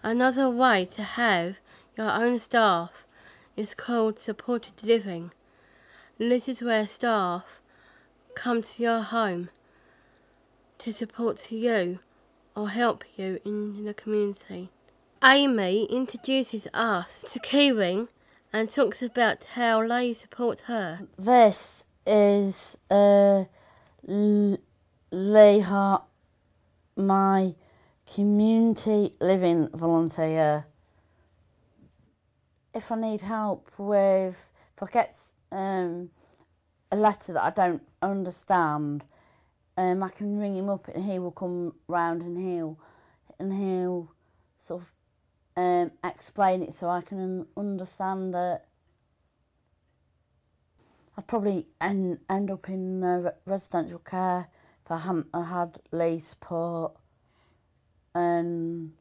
Another way to have your own staff is called supported living. This is where staff come to your home to support you or help you in the community. Amy introduces us to Keyring and talks about how they support her. This is Lee Hart, my community living volunteer. If I need help with, if I get a letter that I don't understand, I can ring him up and he will come round and he'll sort of explain it so I can understand it. I'd probably end up in residential care if I hadn't had Lee's support, and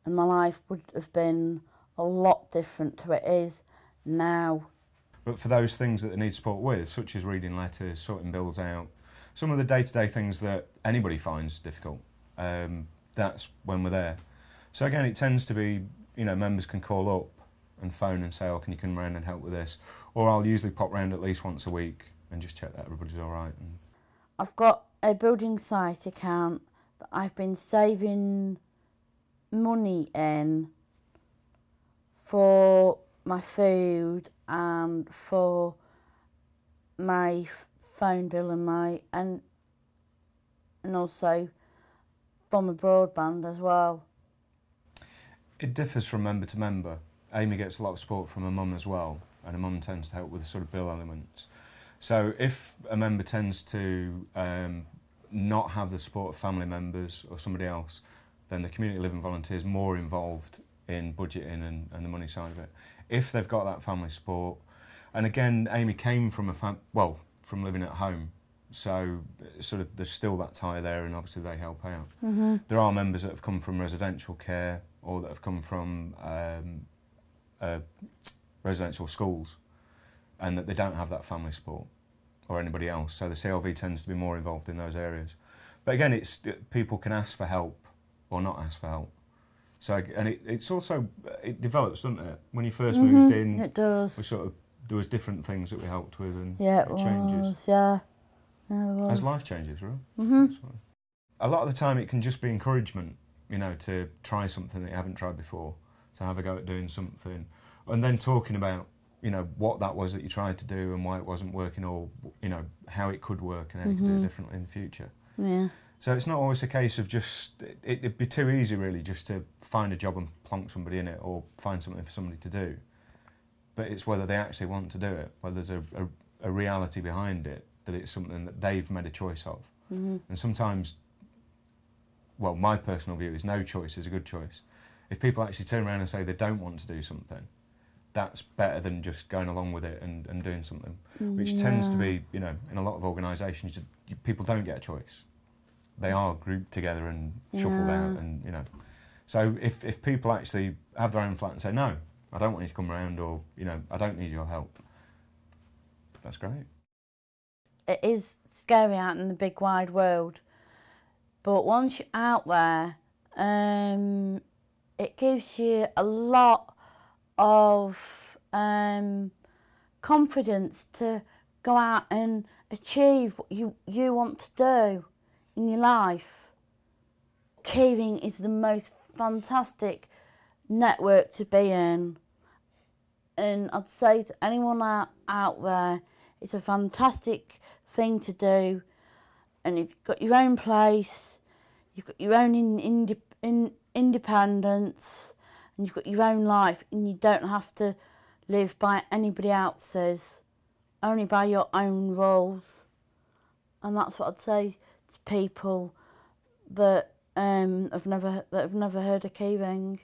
my life would have been a lot different to it is now. But for those things that they need support with, such as reading letters, sorting bills out, some of the day-to-day things that anybody finds difficult, that's when we're there. So again, it tends to be, members can call up and phone and say, oh, can you come round and help with this? Or I'll usually pop round at least once a week and just check that everybody's all right. I've got a building site account that I've been saving money in for my food and for my phone bill and also for my broadband as well. It differs from member to member. Amy gets a lot of support from her mum as well, and her mum tends to help with the sort of bill elements. So if a member tends to not have the support of family members or somebody else, then the community living volunteer is more involved in budgeting and the money side of it. If they've got that family support, and again, Amy came from from living at home, so sort of there's still that tie there, and obviously they help out. Mm-hmm. There are members that have come from residential care or that have come from residential schools, and that they don't have that family support or anybody else. So the CLV tends to be more involved in those areas. But again, people can ask for help or not ask for help. So it's also it develops, doesn't it? When you first moved in, it does. There was different things that we helped with, and yeah, it changes. Was, yeah, it was. As life changes, right? Mm-hmm. A lot of the time, it can just be encouragement, to try something that you haven't tried before, to have a go at doing something, and then talking about what that was that you tried to do and why it wasn't working, or how it could work and how you could do it differently in the future. Yeah. So it's not always a case of just it'd be too easy really just to find a job and plonk somebody in it, or find something for somebody to do. But it's whether they actually want to do it, whether there's a reality behind it, that it's something that they've made a choice of. Mm-hmm. And sometimes, well, my personal view is no choice is a good choice. If people actually turn around and say they don't want to do something, that's better than just going along with it and doing something, which tends to be, in a lot of organisations, people don't get a choice. They are grouped together and shuffled out, and So if people actually have their own flat and say, no, I don't want you to come around, or I don't need your help, that's great. It is scary out in the big wide world, but once you're out there, it gives you a lot of confidence to go out and achieve what you want to do in your life. Keyring is the most fantastic network to be in, and I'd say to anyone out there, it's a fantastic thing to do. And if you've got your own place, you've got your own independence, and you've got your own life, and you don't have to live by anybody else's, only by your own rules. And that's what I'd say to people that have never heard of Keyring.